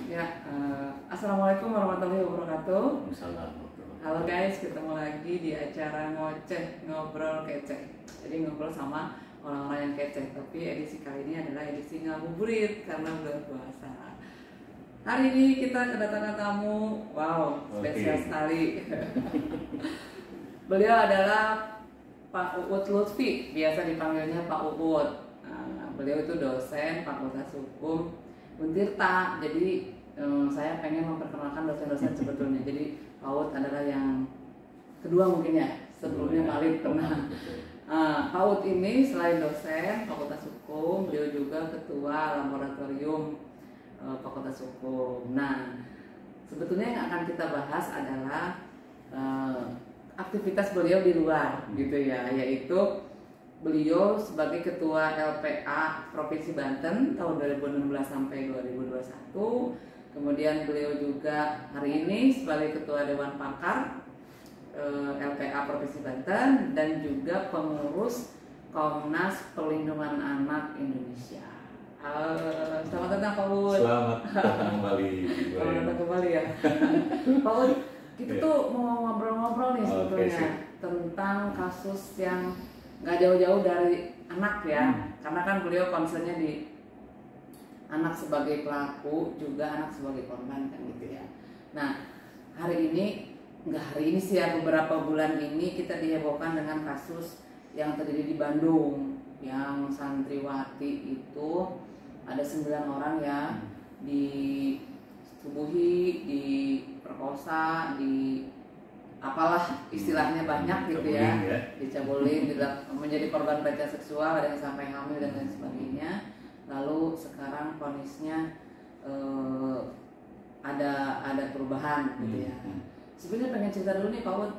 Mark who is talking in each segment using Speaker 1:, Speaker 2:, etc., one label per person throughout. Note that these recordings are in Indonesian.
Speaker 1: Ya, Assalamualaikum warahmatullahi wabarakatuh.
Speaker 2: Assalamualaikum.
Speaker 1: Halo guys, ketemu lagi di acara ngoceh ngobrol kece. Jadi ngobrol sama orang-orang yang kece. Tapi edisi kali ini adalah edisi ngabuburit karena bulan puasa. Hari ini kita kedatangan tamu, wow, spesial sekali. Beliau adalah Pak Uut Lutfi, biasa dipanggilnya Pak Uut. Beliau itu dosen Fakultas Hukum Untirta. Jadi saya pengen memperkenalkan dosen-dosen sebetulnya. Jadi Pak Uut adalah yang kedua mungkin ya. Sebelumnya Malik pernah. Pak Uut ini selain dosen Fakultas Hukum, beliau juga ketua laboratorium Fakultas Hukum. Nah, sebetulnya yang akan kita bahas adalah aktivitas beliau di luar gitu ya, yaitu beliau sebagai ketua LPA Provinsi Banten tahun 2016 sampai 2021. Kemudian beliau juga hari ini sebagai ketua Dewan Pakar LPA Provinsi Banten dan juga pengurus Komnas Perlindungan Anak Indonesia. Selamat datang Pak Uut.
Speaker 2: Selamat datang kembali.
Speaker 1: Selamat datang kembali ya. Pak Uut, kita tuh mau ngobrol-ngobrol nih sebetulnya tentang kasus yang nggak jauh-jauh dari anak ya, karena kan beliau concernnya di anak sebagai pelaku juga anak sebagai korban kan gitu ya. Nah hari ini nggak hari ini sih ya, beberapa bulan ini kita dihebohkan dengan kasus yang terjadi di Bandung yang santriwati itu ada 9 orang ya ditubuhi, diperkosa, di apalah istilahnya banyak gitu ya, dicabulin, menjadi korban pelecehan seksual, ada yang sampai hamil dan lain sebagainya. Lalu sekarang vonisnya ada perubahan gitu ya. Sebenarnya pengen cerita dulu nih Pak Uut,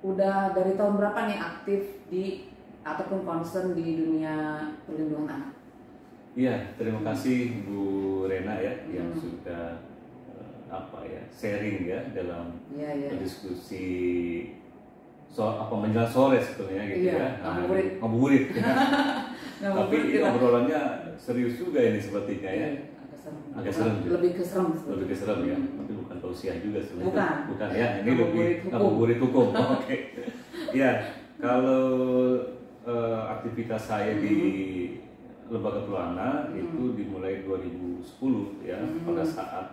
Speaker 1: udah dari tahun berapa nih aktif di ataupun concern di dunia perlindungan anak?
Speaker 2: Iya, terima kasih Bu Rena ya yang sudah sharing ya dalam diskusi soal menjelang sore sebetulnya gitu ya. Ngabuburit. Tapi obrolannya serius juga ini sepertinya ya. Agak serem.
Speaker 1: Lebih ke serem
Speaker 2: ya. Tapi bukan tausiah juga sebenarnya.
Speaker 1: Bukan
Speaker 2: ya. Ini lebih ngabuburit hukum. Oke. Ya, kalau aktivitas saya di Lembaga Perlindungan itu dimulai 2010 ya, pada saat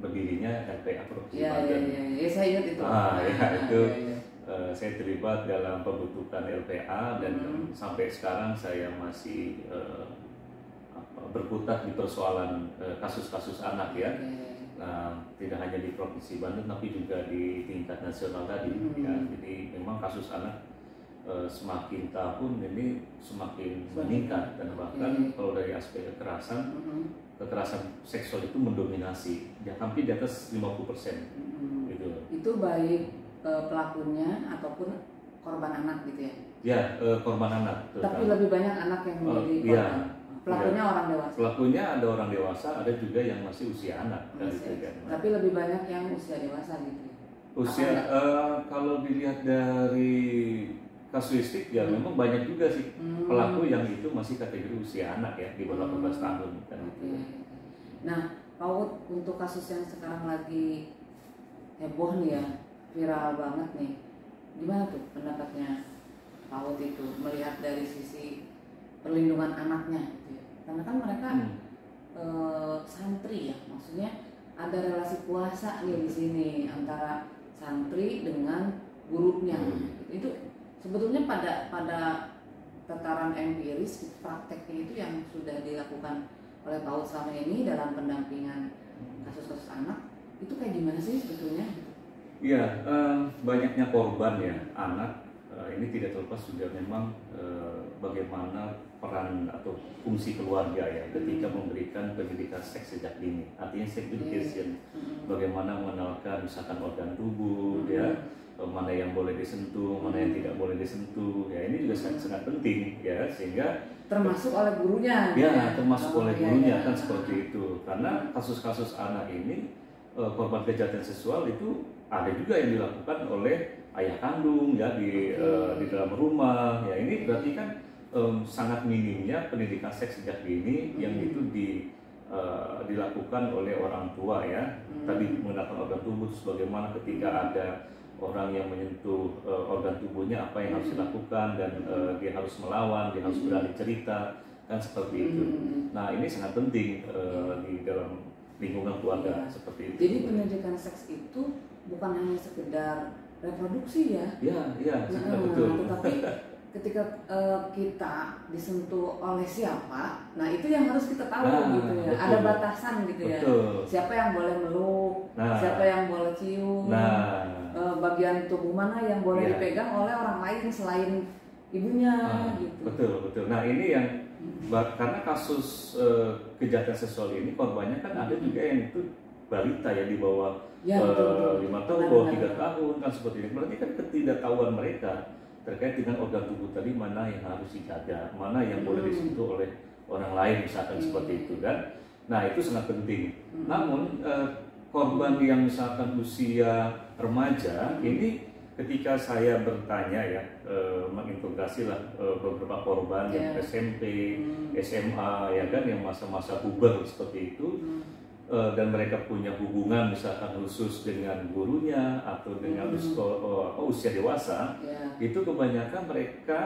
Speaker 2: berdirinya LPA Provinsi Banten.
Speaker 1: Iya, saya ingat itu.
Speaker 2: Saya terlibat dalam pembentukan LPA dan sampai sekarang saya masih berkutat di persoalan kasus-kasus anak ya. Nah, tidak hanya di Provinsi Banten tapi juga di tingkat nasional tadi ya. Jadi memang kasus anak semakin tahun ini semakin meningkat dan bahkan kalau dari aspek kekerasan seksual itu mendominasi, hampir di atas 50%. Gitu.
Speaker 1: Itu baik pelakunya ataupun korban anak gitu ya?
Speaker 2: Ya, korban anak.
Speaker 1: Tapi lebih banyak anak yang menjadi korban. Pelakunya orang dewasa.
Speaker 2: Pelakunya ada orang dewasa, ada juga yang masih usia anak.
Speaker 1: Tapi lebih banyak yang usia dewasa gitu.
Speaker 2: Usia kalau dilihat dari kasuistik ya memang banyak juga sih pelaku yang itu masih kategori usia anak ya, di bawah 18 tahun kan.
Speaker 1: Nah, Pak Uut, untuk kasus yang sekarang lagi heboh nih ya, viral banget nih, gimana tuh pendapatnya Pak Uut itu melihat dari sisi perlindungan anaknya gitu ya? Karena kan mereka santri ya, maksudnya ada relasi kuasa nih di sini antara santri dengan gurunya. Itu sebetulnya pada tataran empiris prakteknya itu yang sudah dilakukan oleh Pak Uut selama ini dalam pendampingan kasus-kasus anak itu kayak gimana sih sebetulnya?
Speaker 2: Iya, banyaknya korban ya anak ini tidak terlepas juga memang bagaimana peran atau fungsi keluarga ya ketika memberikan pendidikan seks sejak dini, artinya sex education, bagaimana mengenalkan misalkan organ tubuh ya, mana yang boleh disentuh, mana yang tidak boleh disentuh ya, ini juga sangat penting ya, sehingga
Speaker 1: termasuk oleh gurunya
Speaker 2: ya, termasuk oleh gurunya kan seperti itu, karena kasus-kasus anak ini korban kejahatan seksual itu ada juga yang dilakukan oleh ayah kandung ya di dalam rumah ya, ini berarti kan sangat minimnya pendidikan seks sejak dini yang itu dilakukan oleh orang tua ya. Tadi menggunakan organ tubuh, bagaimana ketika ada orang yang menyentuh organ tubuhnya, apa yang harus dilakukan, dan dia harus melawan, dia harus berani cerita, kan seperti itu. Nah ini sangat penting di dalam lingkungan keluarga seperti itu.
Speaker 1: Jadi pendidikan seks itu bukan hanya sekedar reproduksi ya?
Speaker 2: Iya, betul.
Speaker 1: Tetapi ketika kita disentuh oleh siapa, nah itu yang harus kita tahu gitu ya. Betul. Ada batasan gitu ya. Siapa yang boleh meluk, siapa yang boleh cium, bagian tubuh mana yang boleh dipegang oleh orang lain selain ibunya gitu.
Speaker 2: Betul. Nah ini yang karena kasus kejahatan seksual ini korbannya kan ada juga yang itu balita ya, di bawah 5 tahun, bawah 3 tahun kan seperti ini. Berarti kan ketidaktahuan mereka terkait dengan organ tubuh tadi, mana yang harus dijaga, mana yang boleh disentuh oleh orang lain misalkan seperti itu kan. Nah itu sangat penting. Namun korban yang misalkan usia remaja ini, ketika saya bertanya ya, mengintegrasi lah beberapa korban yang SMP, SMA ya kan, yang masa-masa puber seperti itu, dan mereka punya hubungan misalkan khusus dengan gurunya atau dengan usia dewasa, itu kebanyakan mereka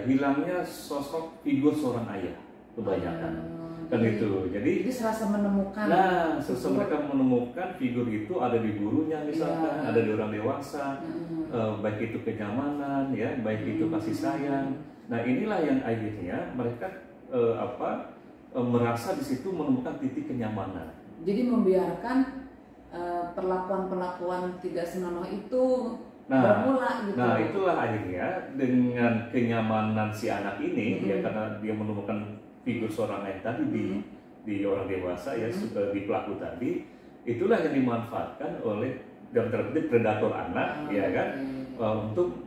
Speaker 2: hilangnya sosok figur seorang ayah kebanyakan. Kan itu. Jadi
Speaker 1: serasa menemukan.
Speaker 2: Nah, mereka menemukan figur itu ada di gurunya misalkan, ada di orang dewasa, baik itu kenyamanan ya, baik itu kasih sayang. Nah, inilah yang akhirnya mereka merasa di situ menemukan titik kenyamanan.
Speaker 1: Jadi membiarkan perlakuan-perlakuan tidak senonoh itu bermula gitu.
Speaker 2: Nah, itulah akhirnya dengan kenyamanan si anak ini ya, karena dia menemukan figur seorang ayah tadi di orang dewasa ya, di pelaku tadi, itulah yang dimanfaatkan oleh dalam tanda petik predator anak ya kan, untuk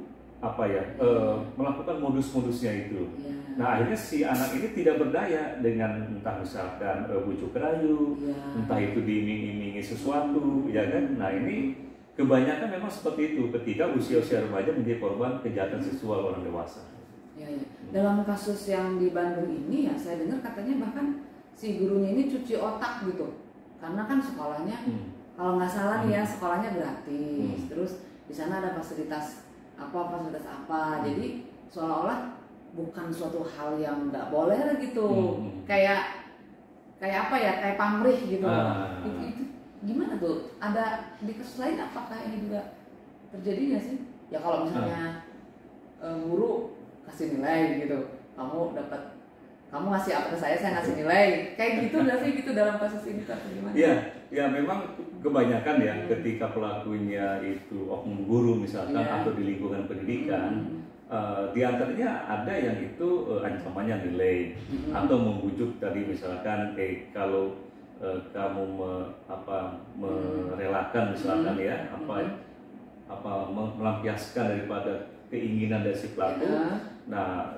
Speaker 2: melakukan modus-modusnya itu. Nah akhirnya si anak ini tidak berdaya dengan entah misalkan bujuk rayu, entah itu diiming-imingi sesuatu ya kan. Nah ini kebanyakan memang seperti itu ketika usia-usia remaja menjadi korban kejahatan seksual orang dewasa.
Speaker 1: Ya. Dalam kasus yang di Bandung ini ya, saya dengar katanya bahkan si gurunya ini cuci otak gitu, karena kan sekolahnya kalau nggak salah nih ya, sekolahnya gratis, terus di sana ada fasilitas apa, jadi seolah-olah bukan suatu hal yang nggak boleh gitu, kayak apa ya, kayak pamrih gitu. Itu gimana tuh? Ada di kasus lain apakah ini juga terjadi nggak sih? Ya kalau misalnya guru kasih nilai gitu, kamu ngasih apa ke saya ngasih nilai, kayak gitu nggak sih gitu dalam kasus ini atau gimana?
Speaker 2: Ya memang kebanyakan ya ketika pelakunya itu oknum guru misalkan atau di lingkungan pendidikan, di antaranya ada yang itu ancamannya nilai atau membujuk tadi misalkan kalau kamu merelakan misalkan ya melampiaskan daripada keinginan dari si pelaku,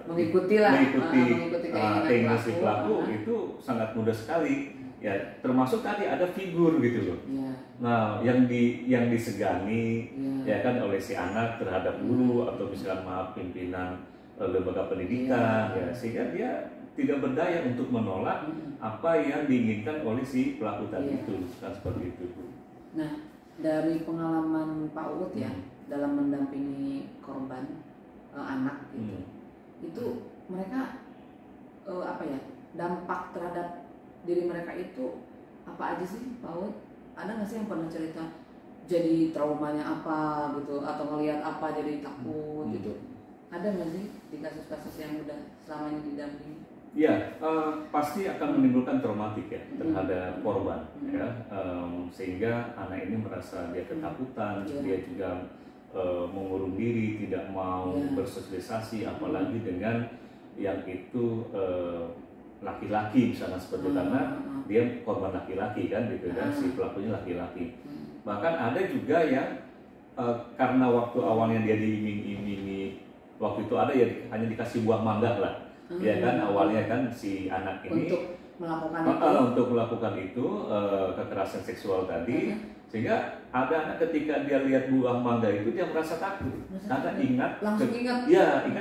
Speaker 2: mengikuti keinginan si pelaku itu sangat mudah sekali ya, termasuk tadi ada figur gitu loh. Nah yang disegani ya kan oleh si anak terhadap guru atau misalnya pimpinan lembaga pendidikan ya, sehingga dia tidak berdaya untuk menolak apa yang diinginkan oleh si pelaku tadi itu kan seperti itu.
Speaker 1: Nah dari pengalaman Pak Uut ya, dalam mendampingi korban anak gitu, itu mereka dampak terhadap diri mereka itu apa aja sih Pak Uut? Ada nggak sih yang pernah cerita jadi traumanya apa gitu, atau ngelihat apa jadi takut gitu? Ada nggak sih di kasus-kasus yang udah selama ini didampingi?
Speaker 2: Ya, pasti akan menimbulkan traumatik ya terhadap korban ya, sehingga anak ini merasa dia ketakutan, dia juga mengurung diri, tidak mau bersosialisasi, apalagi dengan yang itu laki-laki misalnya seperti karena dia korban laki-laki kan gitu kan, si pelakunya laki-laki. Bahkan ada juga yang karena waktu awalnya dia diiming-imingi, waktu itu ada ya hanya dikasih buah mangga lah. Ya kan awalnya kan si anak ini untuk melakukan itu kekerasan seksual tadi, sehingga ada anak ketika dia lihat buah mangga itu dia merasa takut karena ingat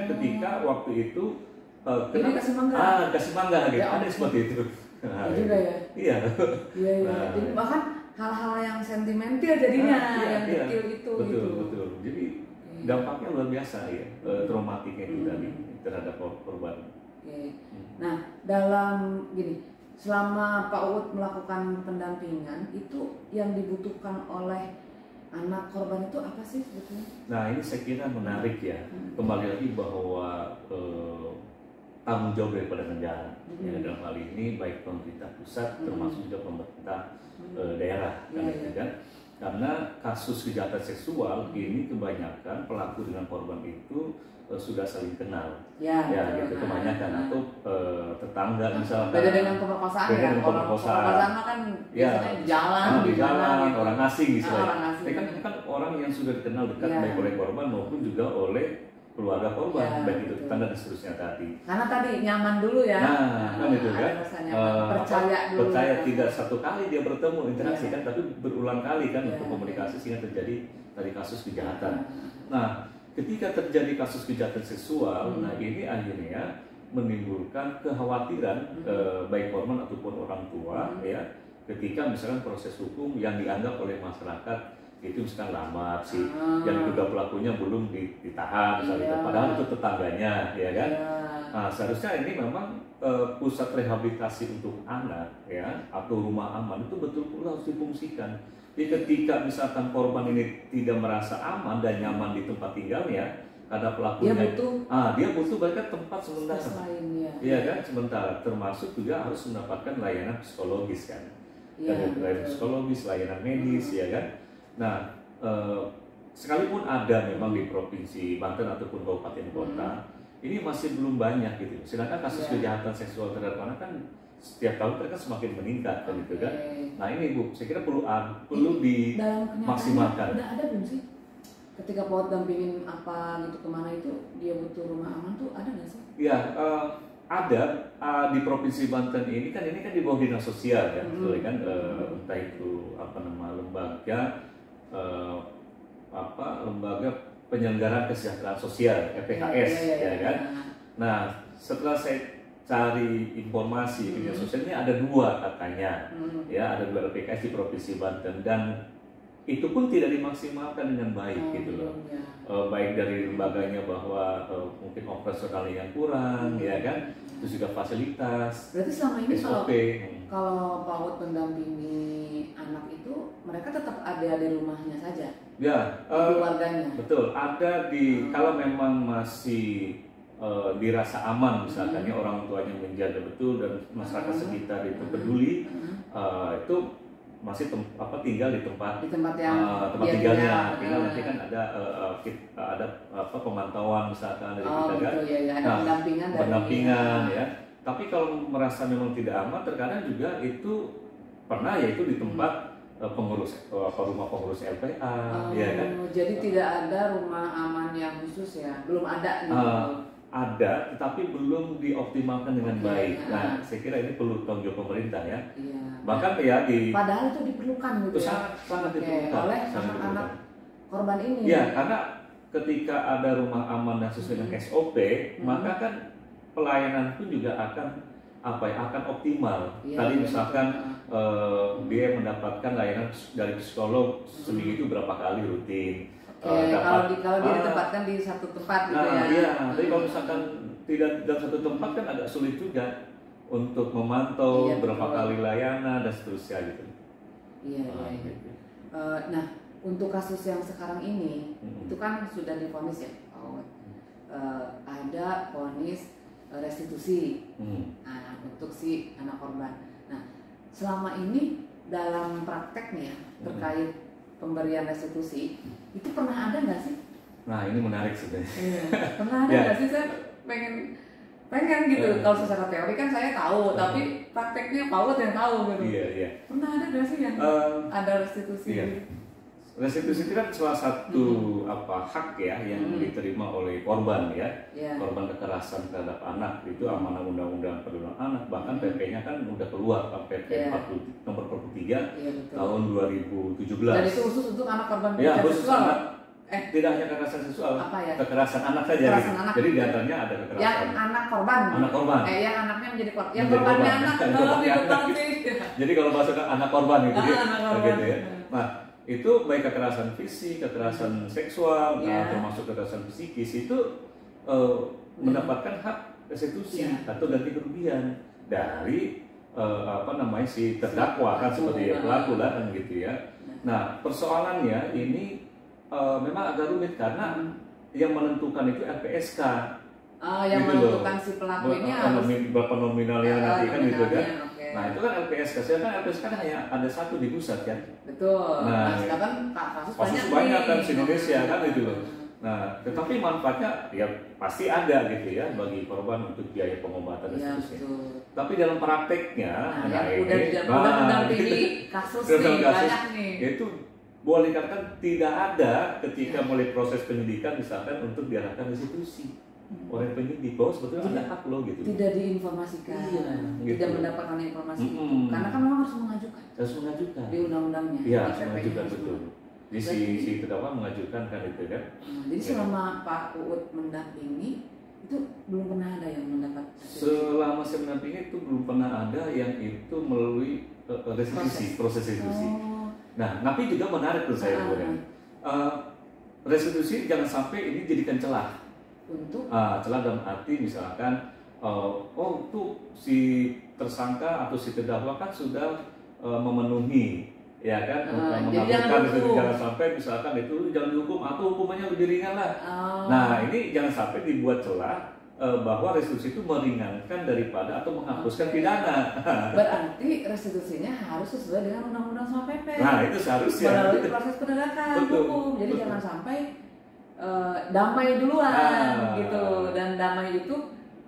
Speaker 2: ketika waktu itu
Speaker 1: ini kasih mangga.
Speaker 2: Kasih mangga gitu.
Speaker 1: Ya,
Speaker 2: Ada seperti itu.
Speaker 1: Nah, juga ya.
Speaker 2: Iya.
Speaker 1: Iya. Nah, jadi bahkan hal-hal yang sentimental jadinya yang kecil itu.
Speaker 2: Betul. Jadi dampaknya luar biasa ya, traumatiknya itu tadi terhadap korban.
Speaker 1: Nah, dalam gini, selama Pak Uut melakukan pendampingan itu yang dibutuhkan oleh anak korban itu apa sih sebetulnya?
Speaker 2: Nah, ini saya kira menarik ya. Kembali lagi bahwa tanggung jawab daripada negara ya, dalam hal ini baik pemerintah pusat termasuk juga pemerintah daerah kan. Karena kasus kejahatan seksual ini kebanyakan pelaku dengan korban itu sudah saling kenal, gitu kebanyakan atau tetangga misalkan.
Speaker 1: Beda dengan pemerkosaan ya. Pemerkosaan kan biasanya di jalan, gitu.
Speaker 2: Orang asing misalnya. Kan orang yang sudah dikenal dekat baik oleh korban maupun juga oleh keluarga korban, baik itu tetangga dan seterusnya tadi.
Speaker 1: Karena tadi nyaman dulu ya.
Speaker 2: Nah, kan itu kan.
Speaker 1: Percaya dulu.
Speaker 2: Percaya tidak satu kali dia bertemu interaksi kan, tapi berulang kali kan untuk komunikasi sehingga terjadi dari kasus kejahatan. Nah, ketika terjadi kasus kejahatan seksual, nah ini akhirnya menimbulkan kekhawatiran baik korban ataupun orang tua ya, ketika misalkan proses hukum yang dianggap oleh masyarakat itu misalkan lama sih, yang diduga pelakunya belum ditahan misalnya, padahal itu tetangganya ya kan. Nah, seharusnya ini memang pusat rehabilitasi untuk anak ya atau rumah aman itu betul-betul harus difungsikan. Jadi ketika misalkan korban ini tidak merasa aman dan nyaman di tempat tinggalnya karena pelakunya dia butuh bahkan tempat sementara, iya kan, sementara, termasuk juga harus mendapatkan layanan psikologis kan, layanan psikologis, layanan medis ya kan. Nah, sekalipun ada memang di provinsi Banten ataupun kabupaten kota, ini masih belum banyak gitu. Sedangkan kasus kejahatan seksual terhadap anak kan setiap tahun mereka semakin meningkat kan gitu kan. Nah ini Bu, saya kira perlu dimaksimalkan.
Speaker 1: Udah ada belum sih? Ketika Pak dampingin apa gitu kemana itu dia butuh rumah aman tuh ada nggak sih?
Speaker 2: Ya ada di provinsi Banten ini kan di bawah dinas sosial ya, betul kan, entah itu lembaga lembaga penyelenggaraan kesejahteraan sosial (LPKS) ya kan. Nah setelah saya cari informasi di dinas sosial ini ada 2 katanya, ya ada 2 LPKS di provinsi Banten dan itu pun tidak dimaksimalkan dengan baik gitu loh. Baik dari lembaganya bahwa mungkin operasionalnya yang kurang ya kan, terus juga fasilitas.
Speaker 1: Berarti selama ini
Speaker 2: SOP.
Speaker 1: kalau Pak Uut mendampingi anak itu mereka tetap ada di rumahnya saja?
Speaker 2: Ya,
Speaker 1: keluarganya.
Speaker 2: Betul, ada di kalau memang masih dirasa aman misalkan ya orang tuanya menjaga betul dan masyarakat sekitar itu peduli, itu masih tinggal di tempat yang tempat tinggalnya. Tinggal nanti kan ada pemantauan misalkan dari kita kan.
Speaker 1: Ada pendampingan
Speaker 2: ya. Tapi kalau merasa memang tidak aman, terkadang juga itu pernah yaitu di tempat pengurus rumah pengurus LPA, ya kan.
Speaker 1: Jadi tidak ada rumah aman yang khusus ya, belum ada gitu.
Speaker 2: Ada, tetapi belum dioptimalkan dengan baik. Nah, saya kira ini perlu tanggung jawab pemerintah ya. Bahkan ya
Speaker 1: padahal itu diperlukan gitu ya.
Speaker 2: Sangat diperlukan
Speaker 1: oleh anak-anak korban ini.
Speaker 2: Ya, karena ketika ada rumah aman dan sesuai dengan SOP, maka kan pelayanan pun juga akan optimal. Tadi misalkan dia mendapatkan layanan dari psikolog seminggu itu berapa kali rutin.
Speaker 1: Kalau dia ditempatkan di satu tempat gitu ya.
Speaker 2: Iya, tapi kalau misalkan tidak dalam satu tempat kan agak sulit juga untuk memantau berapa kali layanan dan seterusnya gitu.
Speaker 1: Gitu. Nah, untuk kasus yang sekarang ini itu kan sudah divonis ya, ada vonis restitusi untuk si anak korban. Nah, selama ini dalam prakteknya terkait pemberian restitusi itu pernah ada nggak sih?
Speaker 2: Nah ini menarik sebenarnya.
Speaker 1: Pernah ada nggak sih? Saya pengen gitu. Kalau secara teori kan saya tahu, tapi prakteknya Pak Uut yang tahu gitu.
Speaker 2: Iya.
Speaker 1: Pernah ada nggak sih yang ada restitusi?
Speaker 2: Restitusi itu kan salah satu hak ya yang diterima oleh korban ya. Korban kekerasan terhadap anak itu amanah Undang-Undang Perlindungan Anak, bahkan PP-nya kan udah keluar PP nomor 43 tahun 2017.
Speaker 1: Dan itu khusus untuk anak korban
Speaker 2: kekerasan seksual. tidak hanya kekerasan seksual,
Speaker 1: apa ya?
Speaker 2: kekerasan anak saja.
Speaker 1: Kekerasan anak.
Speaker 2: Jadi di antaranya ada kekerasan.
Speaker 1: Yang anak korban.
Speaker 2: Anak korban.
Speaker 1: Yang anaknya menjadi korban. Yang korbannya anak lebih betul sih.
Speaker 2: Jadi kalau masuk anak korban gitu,
Speaker 1: anak korban.
Speaker 2: Gitu ya. Nah, itu baik kekerasan fisik, kekerasan seksual, termasuk kekerasan psikis itu mendapatkan hak restitusi atau ganti kerugian dari si terdakwa kan seperti pelaku lah kan gitu ya. Nah, persoalannya ini memang agak rumit karena yang menentukan itu LPSK.
Speaker 1: Yang
Speaker 2: gitu
Speaker 1: menentukan si pelaku ini harus
Speaker 2: berapa nominalnya nanti kan gitu kan.
Speaker 1: Okay.
Speaker 2: Nah, itu kan LPSK. Sedangkan LPSK kan hanya ada satu di pusat kan.
Speaker 1: Betul.
Speaker 2: Nah,
Speaker 1: sekarang kasus
Speaker 2: banyak kan di Indonesia kan gitu loh. Nah, tetapi manfaatnya ya pasti ada gitu ya bagi korban untuk biaya pengobatan dan seterusnya. Tapi dalam prakteknya,
Speaker 1: udah mendampingi kasus nih, banyak nih.
Speaker 2: Itu boleh dikatakan tidak ada ketika mulai proses penyidikan misalkan untuk diarahkan restitusi oleh penyidik bahwa sebetulnya ada hak lo gitu.
Speaker 1: Tidak diinformasikan, tidak mendapatkan informasi itu, karena kan memang harus mengajukan.
Speaker 2: Harus mengajukan.
Speaker 1: Di undang-undangnya.
Speaker 2: Iya, harus mengajukan betul. Jadi si terdakwa mengajukan kan itu kan.
Speaker 1: Jadi selama Pak Uut mendampingi itu belum pernah ada yang mendapat restitusi.
Speaker 2: Selama saya mendampingi itu belum pernah ada yang itu melalui restitusi, proses restitusi. Nah, tapi juga menarik menurut saya restitusi jangan sampai ini jadikan celah.
Speaker 1: Untuk
Speaker 2: celah dalam arti misalkan itu si tersangka atau si terdakwa kan sudah memenuhi ya kan mengabulkan itu jangan sampai misalkan itu jangan dihukum atau hukumannya lebih ringan lah. Nah, ini jangan sampai dibuat celah bahwa restitusi itu meringankan daripada atau menghapuskan pidana.
Speaker 1: Berarti restitusinya harus sesuai dengan undang-undang sama PP.
Speaker 2: Nah, itu seharusnya
Speaker 1: melalui proses penegakan hukum. Jadi jangan sampai damai duluan gitu, dan damai itu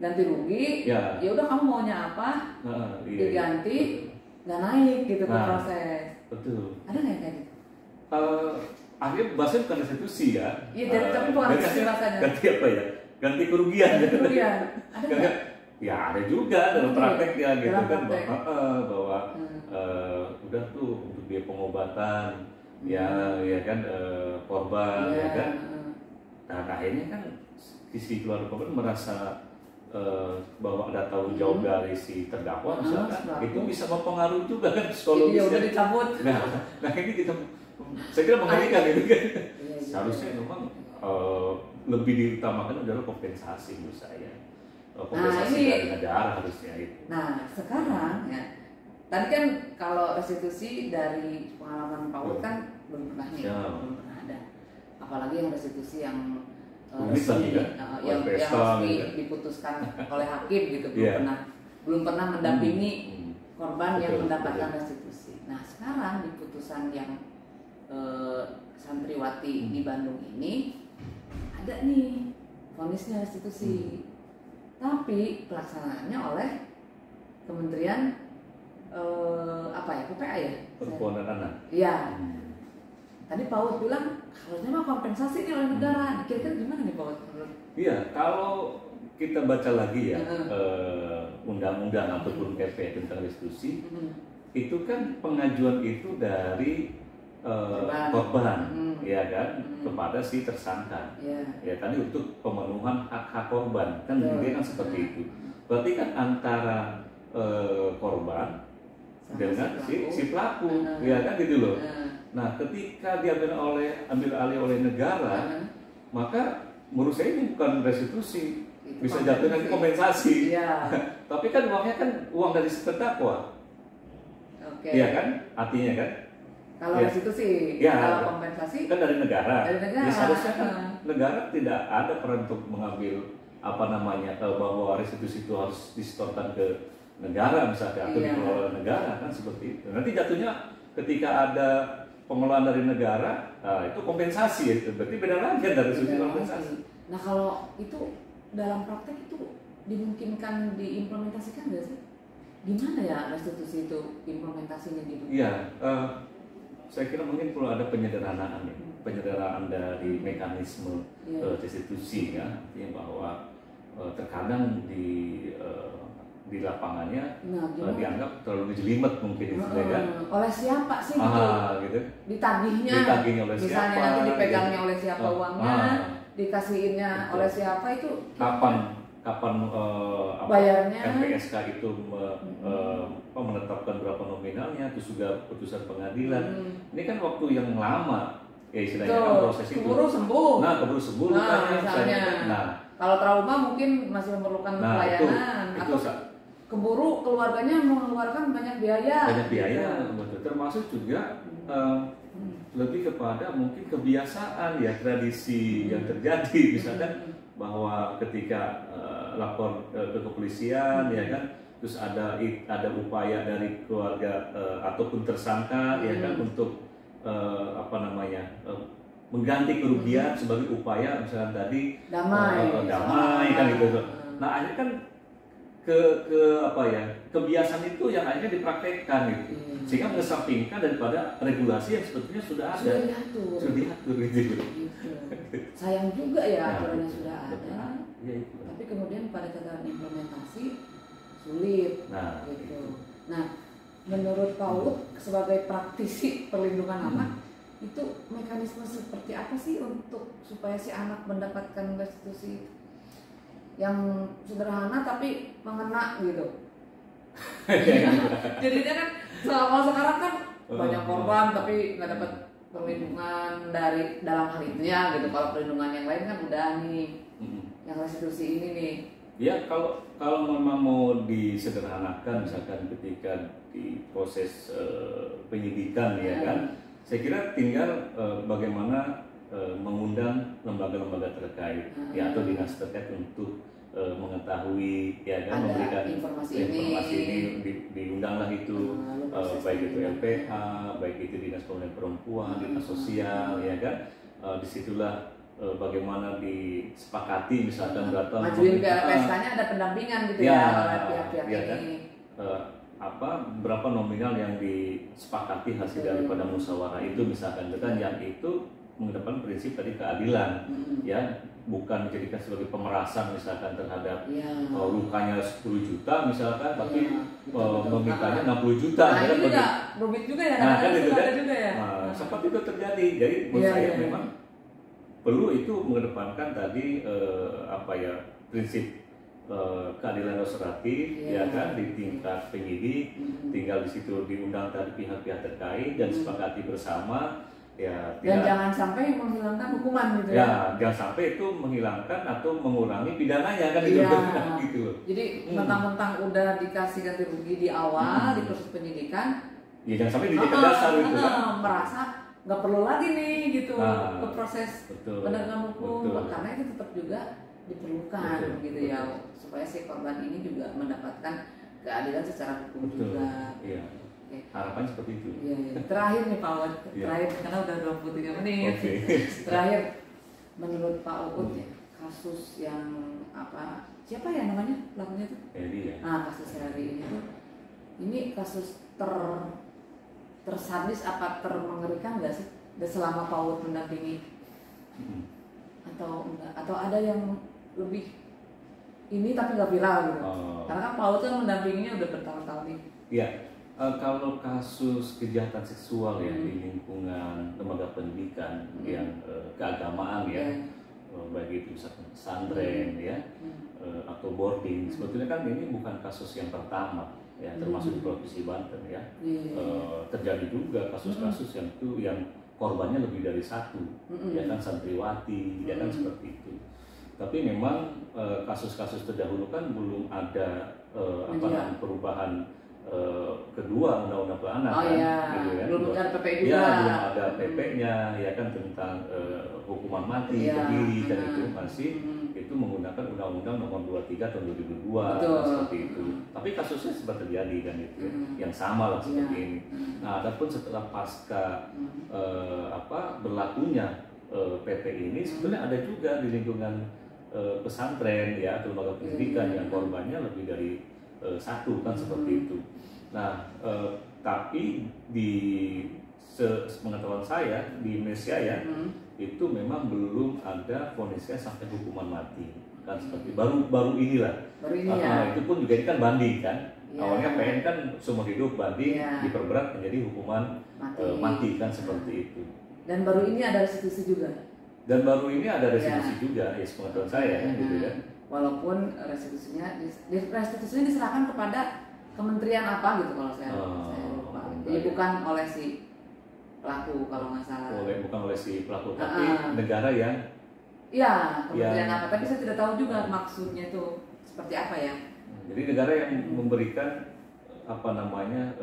Speaker 1: ganti rugi. Ya udah kamu maunya apa? Diganti, nggak naik gitu ke proses.
Speaker 2: Betul.
Speaker 1: Ada nggak kayak gitu?
Speaker 2: Akhirnya bahasanya bukan restitusi ya.
Speaker 1: Iya, tapi bukan restitusi rasanya.
Speaker 2: Ganti apa ya? Ganti kerugian.
Speaker 1: Ganti kerugian. Ada nggak?
Speaker 2: Ya ada juga dalam prakteknya gitu kan bahwa udah tuh untuk biaya pengobatan ya kan korban ya kan. Nah, akhirnya kan si keluarga korban merasa bahwa ada tanggung jawab dari si terdakwa misalkan itu bisa mempengaruhi juga kan psikologis.
Speaker 1: Iya, udah dicabut.
Speaker 2: Nah ini kita saya kira mengerikan itu kan. Seharusnya memang lebih diutamakan adalah kompensasi menurut saya. Kompensasi dari negara harusnya itu.
Speaker 1: Nah sekarang ya, tadi kan kalau restitusi dari pengalaman Pak Uut kan belum pernah nih, belum pernah ada. Apalagi yang restitusi yang resmi, yang resmi diputuskan oleh hakim gitu, belum pernah mendampingi korban yang mendapatkan restitusi. Nah sekarang di putusan yang santriwati di Bandung ini ada nih vonisnya restitusi, tapi pelaksanaannya oleh Kementerian PPA ya?
Speaker 2: Perempuan dan Anak.
Speaker 1: Iya. Tadi Pak Uut bilang harusnya mah kompensasi nih oleh negara. Kira-kira gimana nih Pak Uut?
Speaker 2: Iya, kalau kita baca lagi ya undang-undang ataupun PP tentang restitusi, itu kan pengajuan itu dari korban, ya kan, kepada si tersangka. Ya tadi untuk pemenuhan hak-hak korban kan dia kan seperti itu. Berarti kan antara korban dengan si pelaku, ya kan gitu loh. Nah, ketika diambil alih oleh negara, maka menurut saya ini bukan restitusi, bisa jatuh nanti kompensasi. Tapi kan uangnya kan uang dari si terdakwa. Iya kan, artinya kan.
Speaker 1: Kalau restitusi, kalau kompensasi
Speaker 2: kan dari negara. Ya, seharusnya kan negara tidak ada peran untuk mengambil bahwa restitusi itu harus disetorkan ke negara misalnya atau dikelola negara kan seperti itu. Nanti jatuhnya ketika ada pengelolaan dari negara, itu kompensasi itu berarti beda lagi dari sisi kompensasi.
Speaker 1: Nah kalau itu dalam praktek itu dimungkinkan diimplementasikan nggak sih? Gimana ya restitusi itu implementasinya gitu?
Speaker 2: Iya, saya kira mungkin perlu ada penyederhanaan ya, penyederhanaan dari mekanisme restitusi ya, artinya bahwa terkadang di di lapangannya dianggap terlalu ngejelimet mungkin itu kan.
Speaker 1: Oleh siapa sih gitu? Ditagihnya
Speaker 2: oleh
Speaker 1: misalnya
Speaker 2: siapa,
Speaker 1: nanti dipegangnya oleh siapa uangnya, dikasihinnya oleh siapa itu
Speaker 2: kapan
Speaker 1: bayarnya,
Speaker 2: LPSK itu menetapkan berapa nominalnya, terus juga putusan pengadilan. Ini kan waktu yang lama ya istilahnya kan proses itu.
Speaker 1: Keburu sembuh.
Speaker 2: Keburu sembuh
Speaker 1: misalnya. Kalau trauma mungkin masih memerlukan pelayanan
Speaker 2: itu
Speaker 1: keburu keluarganya mengeluarkan banyak biaya.
Speaker 2: Betul. Termasuk juga lebih kepada mungkin kebiasaan ya, tradisi yang terjadi, misalkan bahwa ketika lapor ke kepolisian ya kan, terus ada upaya dari keluarga ataupun tersangka ya kan untuk mengganti kerugian sebagai upaya misalnya tadi damai kan gitu. Nah akhirnya kan kebiasaan itu yang akhirnya dipraktekkan gitu, sehingga mengesampingkan daripada regulasi yang sebetulnya sudah ada, sudah diatur gitu.
Speaker 1: Sayang juga ya aturannya sudah ada, tapi kemudian pada tataran implementasi sulit gitu. Nah, menurut Pak Uut sebagai praktisi perlindungan anak, itu mekanisme seperti apa sih untuk supaya si anak mendapatkan restitusi yang sederhana tapi mengena gitu? Jadinya kan kalau sekarang kan banyak korban tapi nggak dapat perlindungan dari dalam hal itu ya gitu. Kalau perlindungan yang lain kan udah nih, yang restitusi ini nih.
Speaker 2: Ya kalau memang mau disederhanakan, misalkan ketika di proses penyidikan ya kan, saya kira tinggal bagaimana mengundang lembaga-lembaga terkait ya atau dinas terkait untuk mengetahui ya kan, memberikan informasi ini diundanglah itu baik itu LPH, baik itu dinas pemberdayaan perempuan, dinas sosial ya kan, disitulah bagaimana disepakati misalkan datang
Speaker 1: majuin ke LPSK-nya ada pendampingan gitu ya oleh pihak-pihak
Speaker 2: ya
Speaker 1: ini
Speaker 2: kan, berapa nominal yang disepakati hasil daripada musyawarah itu misalkan kan, yang itu mengedepan prinsip tadi keadilan ya, bukan dijadikan sebagai pemerasan misalkan terhadap lukanya 10 juta misalkan, tapi memintanya 60 juta.
Speaker 1: Nah itu juga rumit juga ya,
Speaker 2: kan itu kan
Speaker 1: juga ya.
Speaker 2: Seperti itu terjadi. Jadi menurut saya memang perlu itu mengedepankan tadi prinsip keadilan restoratif ya kan, di tingkat penyidik, tinggal di situ diundang tadi pihak-pihak terkait dan sepakati bersama ya.
Speaker 1: Dan jangan sampai menghilangkan hukuman gitu
Speaker 2: ya. Jangan sampai itu menghilangkan atau mengurangi pidananya kan itu. Gitu.
Speaker 1: Jadi mentang-mentang udah dikasih ganti rugi di awal di proses penyidikan,
Speaker 2: ya jangan sampai dididik dasar gitu kan.
Speaker 1: Merasa nggak perlu lagi nih gitu ke proses penegakan hukum, karena itu tetap juga diperlukan gitu ya, supaya si korban ini juga mendapatkan keadilan secara hukum juga.
Speaker 2: Iya. Harapan seperti itu.
Speaker 1: Iya. Terakhir nih Pak Uut, terakhir karena udah 23 menit. Terakhir, menurut Pak Uut ya, kasus yang siapa ya namanya pelakunya tuh?
Speaker 2: Heri ya.
Speaker 1: Kasus Heri ini tuh, ini kasus tersadis apa termengerikan nggak sih? Dan selama Pak Uut mendampingi atau enggak? Atau ada yang lebih ini tapi nggak viral gitu? Karena kan Pak Uut kan mendampinginya udah bertahun-tahun nih.
Speaker 2: Iya. Kalau kasus kejahatan seksual ya di lingkungan lembaga pendidikan yang keagamaan ya, baik itu misalkan pesantren ya atau boarding, sebetulnya kan ini bukan kasus yang pertama ya, termasuk di Provinsi Banten ya. Terjadi juga kasus-kasus yang korbannya lebih dari satu, ya kan, santriwati, ya kan, seperti itu. Tapi memang kasus-kasus terdahulu kan belum ada perubahan kedua undang-undang pelayanan gitu kan.
Speaker 1: Belum ada PP juga.
Speaker 2: Belum ada PP-nya ya kan, tentang hukuman mati kebiri dan itu masih itu menggunakan Undang-Undang Nomor 23 tahun 2002 seperti itu. Tapi kasusnya sempat terjadi kan itu yang sama lah seperti ini. Nah, adapun setelah pasca berlakunya PP ini sebetulnya ada juga di lingkungan pesantren ya atau lembaga pendidikan yang korbannya lebih dari satu kan seperti itu. Nah, tapi di sepengetahuan saya di Indonesia ya itu memang belum ada vonisnya sampai hukuman mati. kan seperti baru inilah.
Speaker 1: Baru ini ya.
Speaker 2: Itu pun juga ini kan banding kan.
Speaker 1: Ya.
Speaker 2: Awalnya PN kan seumur hidup, banding diperberat menjadi hukuman mati kan seperti itu.
Speaker 1: Dan baru ini ada restitusi juga.
Speaker 2: Dan baru ini ada restitusi juga, ya sepengetahuan saya gitu kan.
Speaker 1: Walaupun restitusinya diserahkan kepada kementerian apa gitu kalau saya lupa. Jadi bukan oleh si pelaku kalau nggak salah.
Speaker 2: Bukan oleh si pelaku, tapi negara yang.
Speaker 1: Iya, kementerian apa? Tapi saya tidak tahu juga maksudnya itu seperti apa ya.
Speaker 2: Jadi negara yang memberikan apa namanya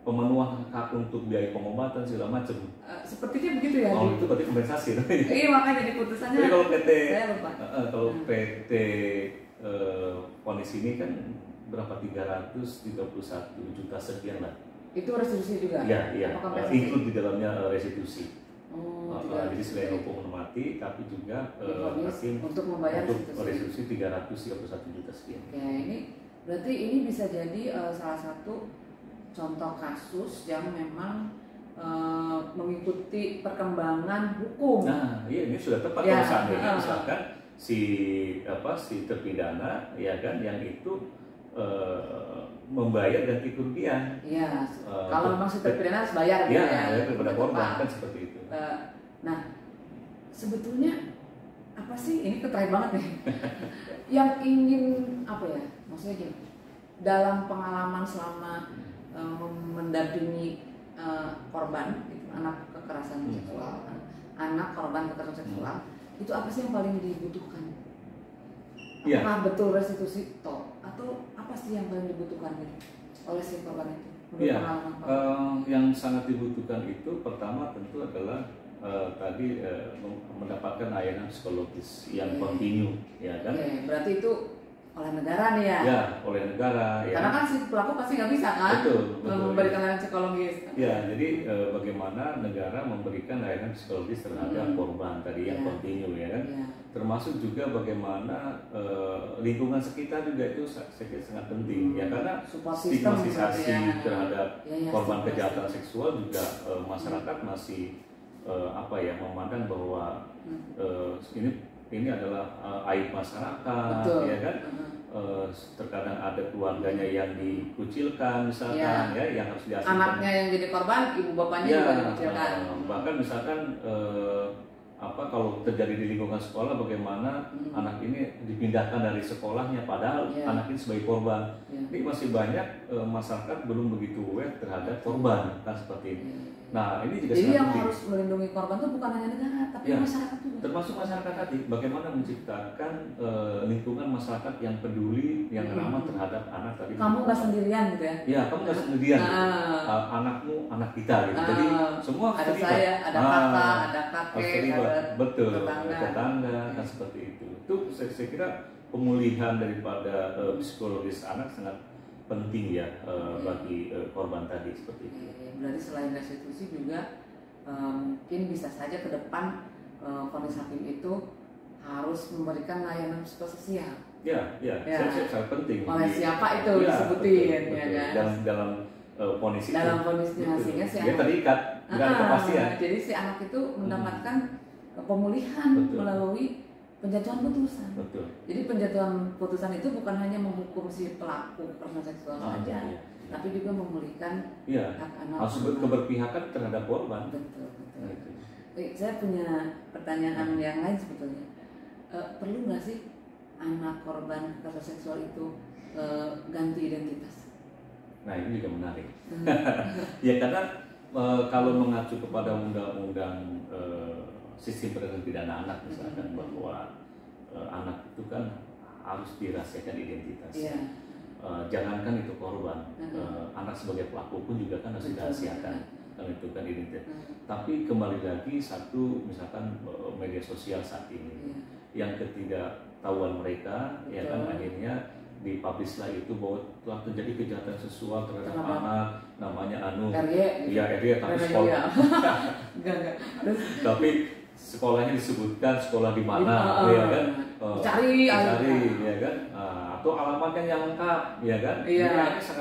Speaker 2: pemenuhan hak untuk biaya pengobatan segala macam.
Speaker 1: Sepertinya begitu ya.
Speaker 2: Oh, itu berarti kompensasi.
Speaker 1: Iya, makanya jadi putusannya.
Speaker 2: Jadi kalau PT
Speaker 1: saya lupa.
Speaker 2: Kalau PT ponis ini kan berapa 331 juta sekian lah.
Speaker 1: Itu restitusi juga?
Speaker 2: Iya. Include di dalamnya restitusi. Jadi selain hukuman mati, tapi juga hakim
Speaker 1: untuk membayar
Speaker 2: restitusi 331 juta sekian.
Speaker 1: Oke, ini berarti ini bisa jadi salah satu contoh kasus yang memang mengikuti perkembangan hukum.
Speaker 2: Nah, iya ini sudah tepat kalau seandainya misalkan si terpidana ya kan yang itu membayar ganti kerugian.
Speaker 1: Iya. Kalau memang si terpidana harus bayar gitu ya.
Speaker 2: Kepada korban kan seperti itu.
Speaker 1: Nah, sebetulnya apa sih ini terkait banget nih? Yang ingin apa ya? Maksudnya gini, dalam pengalaman selama mendampingi korban, gitu, anak kekerasan seksual, anak korban kekerasan seksual, itu apa sih yang paling dibutuhkan? Apakah betul restitusi atau apa sih yang paling dibutuhkan gitu, oleh si korban itu?
Speaker 2: Iya, yang sangat dibutuhkan itu pertama tentu adalah tadi mendapatkan layanan psikologis yang kontinu, ya kan?
Speaker 1: Berarti itu oleh negara nih ya?
Speaker 2: Ya, oleh negara.
Speaker 1: Karena kan si pelaku pasti nggak bisa kan?
Speaker 2: Betul.
Speaker 1: Memberikan layanan psikologis.
Speaker 2: Ya, jadi bagaimana negara memberikan layanan psikologis terhadap korban tadi yang kontinu, ya kan? Termasuk juga bagaimana lingkungan sekitar juga itu saya kira sangat penting, ya karena stigmatisasi terhadap korban kejahatan seksual juga masyarakat masih memandang bahwa ini adalah aib masyarakat. Betul. Ya kan? Terkadang ada keluarganya yang dikucilkan misalkan yang harus diasingkan.
Speaker 1: Anaknya yang jadi korban, ibu bapaknya juga dikucilkan.
Speaker 2: Bahkan misalkan kalau terjadi di lingkungan sekolah bagaimana anak ini dipindahkan dari sekolahnya padahal anak ini sebagai korban. Ini masih banyak masyarakat belum begitu aware terhadap korban kan seperti ini. Nah, ini juga
Speaker 1: jadi yang harus melindungi korban itu bukan hanya negara, tapi masyarakat juga.
Speaker 2: Termasuk masyarakat tadi, bagaimana menciptakan lingkungan masyarakat yang peduli, yang ramah terhadap anak tadi.
Speaker 1: Kamu nggak sendirian gitu ya?
Speaker 2: Ya, kamu nggak sendirian. Anakmu, anak kita gitu. Jadi semua
Speaker 1: ada saya, ada kakak, ada kakek, ada
Speaker 2: betul, tetangga kan seperti itu. Itu saya kira pemulihan daripada psikologis anak sangat penting ya bagi korban tadi seperti itu.
Speaker 1: Berarti selain restitusi juga mungkin bisa saja ke depan vonis hakim itu harus memberikan layanan psikososial.
Speaker 2: Ya. Sangat penting.
Speaker 1: Oleh siapa itu disebutin, betul. Ya kan?
Speaker 2: Dalam vonis itu.
Speaker 1: Dalam vonisnya sehingga si
Speaker 2: anak terikat, nggak ada kepastian.
Speaker 1: Jadi si anak itu mendapatkan pemulihan melalui penjatuhan putusan.
Speaker 2: Betul.
Speaker 1: Jadi penjatuhan putusan itu bukan hanya menghukum si pelaku kekerasan seksual saja, tapi juga memulihkan hak anak.
Speaker 2: Harus keberpihakan terhadap korban.
Speaker 1: Betul. Saya punya pertanyaan yang lain sebetulnya. Perlu nggak sih anak korban kekerasan seksual itu ganti identitas?
Speaker 2: Nah, ini juga menarik. Ya karena kalau mengacu kepada undang-undang sistem peradilan pidana anak misalkan bahwa anak itu kan harus dirahasiakan identitas. Jangankan itu korban, anak sebagai pelaku pun juga kan harus dirahasiakan kalau itu kan identitas. Tapi kembali lagi misalkan media sosial saat ini yang ketidaktahuan mereka ya kan akhirnya dipublish lah itu bahwa telah terjadi kejahatan seksual terhadap anak namanya RY tapi sekolah tapi sekolahnya disebutkan sekolah di mana ya kan
Speaker 1: cari
Speaker 2: ya kan atau alamatnya yang lengkap ya kan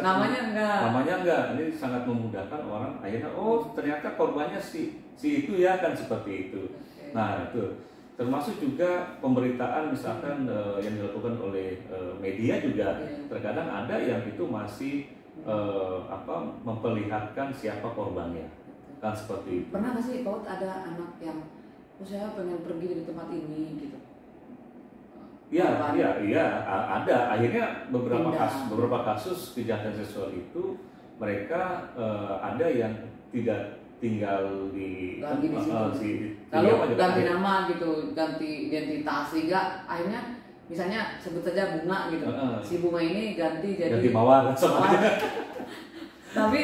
Speaker 2: namanya enggak ini sangat memudahkan orang akhirnya ternyata korbannya si itu ya kan seperti itu. Nah itu Termasuk juga pemberitaan misalkan yang dilakukan oleh media juga terkadang ada yang itu masih memperlihatkan siapa korbannya, kan seperti itu.
Speaker 1: Pernah nggak sih Paut ada anak yang saya pengen pergi dari tempat ini gitu?
Speaker 2: Iya, ada. Akhirnya beberapa kasus kejahatan seksual itu mereka ada yang tidak tinggal di
Speaker 1: lalu ganti nama gitu, ganti identitas, sehingga akhirnya misalnya sebut saja Bunga gitu, si Bunga ini ganti
Speaker 2: Mawar.
Speaker 1: Tapi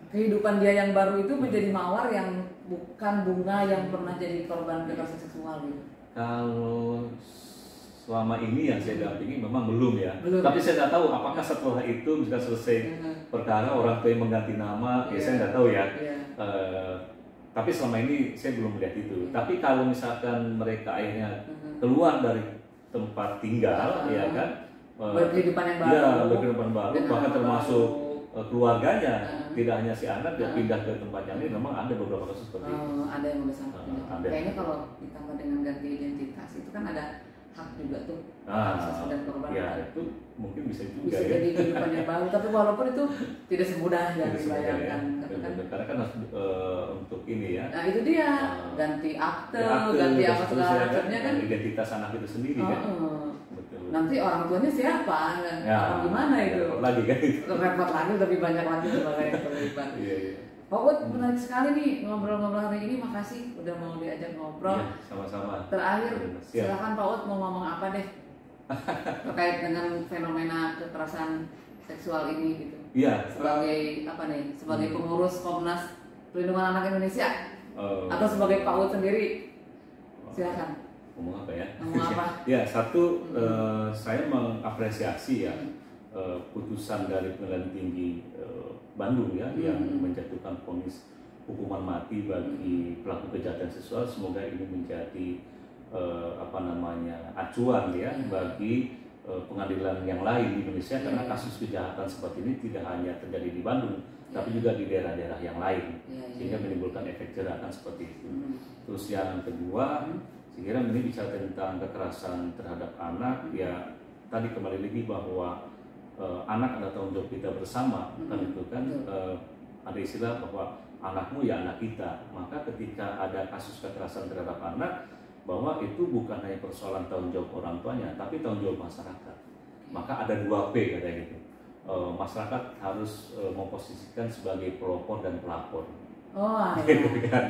Speaker 1: kehidupan dia yang baru itu menjadi Mawar yang bukan Bunga yang pernah jadi korban kekerasan seksual gitu.
Speaker 2: Kalau selama ini yang saya dampingi memang belum ya. Tapi saya nggak tahu apakah setelah itu bisa selesai perkara orang tua yang mengganti nama, ya saya nggak tahu ya. Tapi selama ini saya belum melihat itu. Tapi kalau misalkan mereka akhirnya keluar dari tempat tinggal, ya kan,
Speaker 1: berkehidupan yang baru,
Speaker 2: ya, berkehidupan baru, bahkan termasuk keluarganya, tidak hanya si anak dia pindah ke tempat yang lain, memang ada beberapa kasus seperti itu.
Speaker 1: Ada yang udah sampai pindah. Kayaknya kalau ditambah dengan ganti identitas itu kan ada hak juga tuh, dan korban.
Speaker 2: Ya itu mungkin bisa juga
Speaker 1: bisa
Speaker 2: ya.
Speaker 1: jadi kehidupan yang baru, tapi walaupun itu tidak semudah yang dibayangkan.
Speaker 2: Karena kan untuk ini ya.
Speaker 1: Nah itu dia, ganti akte, ganti apa segala macamnya kan.
Speaker 2: Identitas anak itu sendiri kan. Betul.
Speaker 1: Nanti orang tuanya siapa? Orang gimana itu?
Speaker 2: Repot lagi kan itu.
Speaker 1: Repot lagi, lebih banyak lagi sebagai terlibat.
Speaker 2: Iya.
Speaker 1: Pak Ut, menarik sekali nih ngobrol-ngobrol hari ini. Makasih udah mau diajak ngobrol.
Speaker 2: Ya, sama-sama.
Speaker 1: Terakhir, silakan Pak Ut mau ngomong apa deh terkait dengan fenomena kekerasan seksual ini gitu.
Speaker 2: Iya.
Speaker 1: Sebagai apa nih? Sebagai pengurus Komnas Perlindungan Anak Indonesia atau sebagai Pak Ut sendiri, silakan.
Speaker 2: Ngomong apa ya?
Speaker 1: Ngomong apa?
Speaker 2: Ya, satu saya mengapresiasi ya putusan dari Pengadilan Tinggi Bandung ya yang menjatuhkan vonis hukuman mati bagi pelaku kejahatan seksual. Semoga ini menjadi acuan ya bagi pengadilan yang lain di Indonesia, karena kasus kejahatan seperti ini tidak hanya terjadi di Bandung tapi juga di daerah-daerah yang lain, sehingga menimbulkan efek jerah kan seperti itu. Terus yang kedua, saya kira ini bicara tentang kekerasan terhadap anak ya, tadi kembali lagi bahwa anak adalah tanggung jawab kita bersama, kan itu kan ada istilah bahwa anakmu ya anak kita. Maka ketika ada kasus kekerasan terhadap anak, bahwa itu bukan hanya persoalan tanggung jawab orang tuanya, tapi tanggung jawab masyarakat. Maka ada 2P katanya gitu. Masyarakat harus memposisikan sebagai pelopor dan pelapor.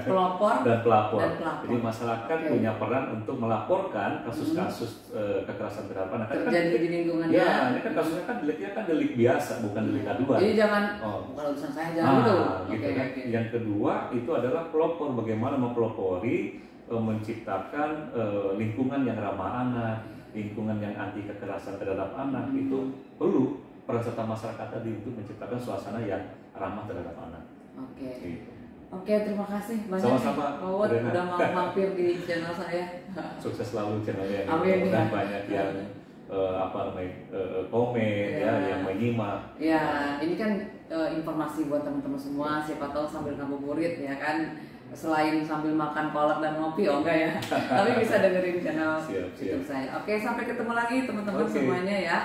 Speaker 1: Pelopor
Speaker 2: dan pelapor. Jadi masyarakat punya peran untuk melaporkan kasus-kasus kekerasan terhadap anak.
Speaker 1: Terjadi di lingkungannya.
Speaker 2: Ya, ini kan kasusnya kan delik biasa, bukan delik aduan.
Speaker 1: Jadi jangan, kalau urusan saya jangan
Speaker 2: gitu kan. Yang kedua itu adalah pelopor, bagaimana mempelopori, menciptakan lingkungan yang ramah anak, lingkungan yang anti kekerasan terhadap anak. Itu perlu peran serta masyarakat tadi untuk menciptakan suasana yang ramah terhadap anak.
Speaker 1: Oke, terima kasih banyak.
Speaker 2: Sama-sama.
Speaker 1: Pak Ut udah mau mampir di channel saya.
Speaker 2: Sukses selalu channelnya.
Speaker 1: Amin.
Speaker 2: Dan banyak yang komen yang menyimak.
Speaker 1: Ya, ini kan informasi buat teman-teman semua. Siapa tahu sambil ngabuburit ya kan, selain sambil makan kolak dan ngopi, enggak ya. Tapi bisa dengerin channel YouTube saya. Oke, sampai ketemu lagi teman-teman semuanya ya.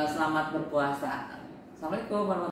Speaker 1: Selamat berpuasa. Assalamualaikum warahmatullahi wabarakatuh.